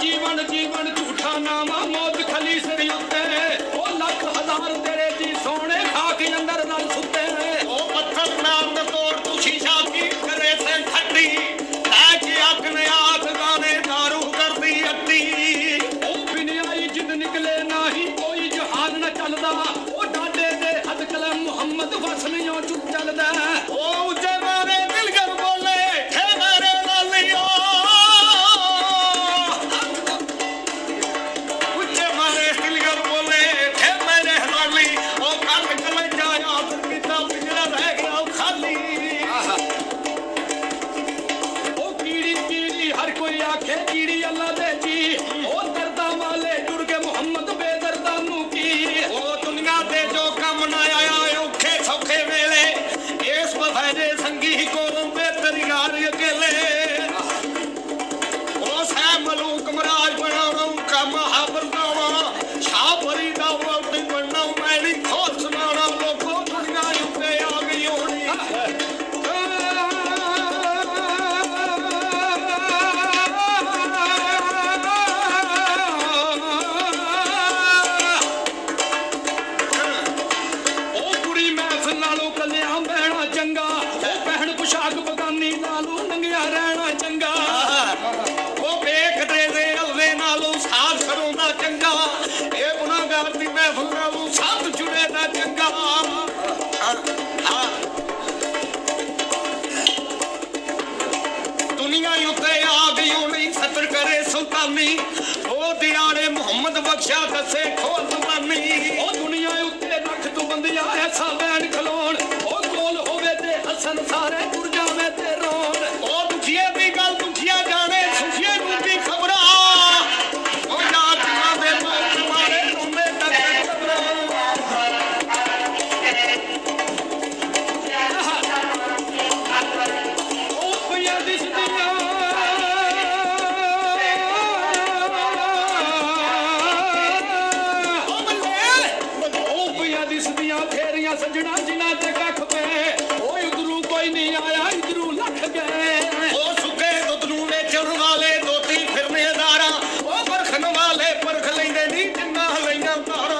जीवन जीवन झूठा नामा मौत खली सिर उत्ते ओ लख हजार तेरे जी सोने खाक अंदर नाल सुते ओ पत्थर नाम दा तोड़ तू शीशा की करे से ठंडी ताकि अपने आंख गाने दारू कर दी अट्टी ओ बिन आई जिद निकले नाही कोई जहाज न चलदा ओ डाडे दे हद कलम मुहम्मद वस नहीं चुप चलदा ओ उजे मारे दिल कर बोले थे मेरे लालिया मुहम्मद बख्शा दसे खोल जवानी ओ दुनिया उत्ते रख तू बंदिया ऐसा बैन खलोन ओ कोल होवे ते हसन सारे टुर जावे ते रोन ओ दुखिए दी गल दुखिया जाने सुखिए नू दी खबरा ओ यातियां दे मौत मारे रोंदे तक ओ पिया दिसदिया सजना जिना ते कख पे ओ इधरू कोई नहीं आया इधरू लख गए ओ सुके दुधरू वेचण वाले दोती फिरने दारा ओ परखन वाले परख लेंदे नी जिन्ना लैया तारा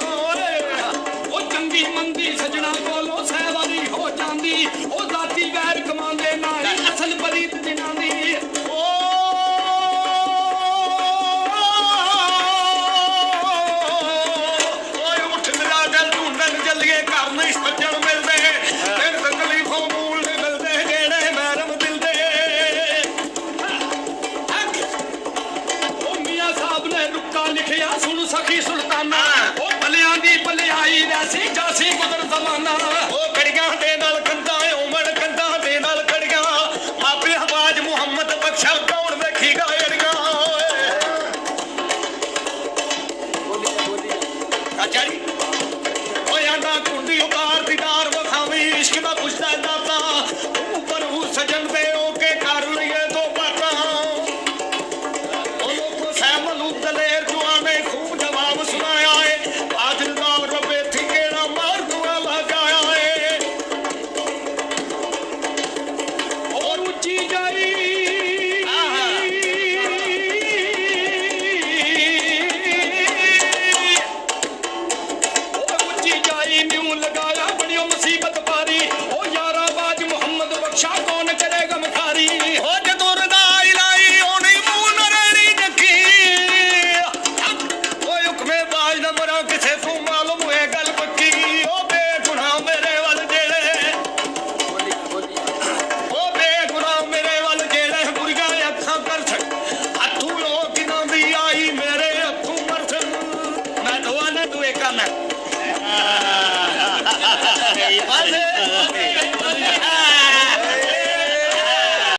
ओ चंगी मंदी सजना कोलो सहवारी हो जांदी ओ जाती गैर कमांदे नारी असल बरीत जिनांदी ओ उठ मेरा दिल ढूंढन जल्लिए घर नहीं सज्जन मिलते फिर तकलीफों मूल मिलते जेड़े मैरम दिल दे मियां साहब ने रुक्का लिखिया सुन सखी सुल्ताना ओ भलियां दी भलियाई वैसी जासी गुजर जमाना ओ कड़ियां दे नाल कंधा उमड़ कंधा दे नाल कड़ियां मापे आवाज मुहम्मद बख्शा कौन वेखी गायड़ियां अच्छा जी कुंडी उतार दीदार वखावी इश्क दा पुछदा दाता ऊपर हूं सजन दे ओके कर लिए दो बाता ओ लोगो सहमन दलेर जुआने खूब जवाब सुनाया है आदिलदार रबे थी केड़ा मार दुआ लगाया है और ऊंची जाई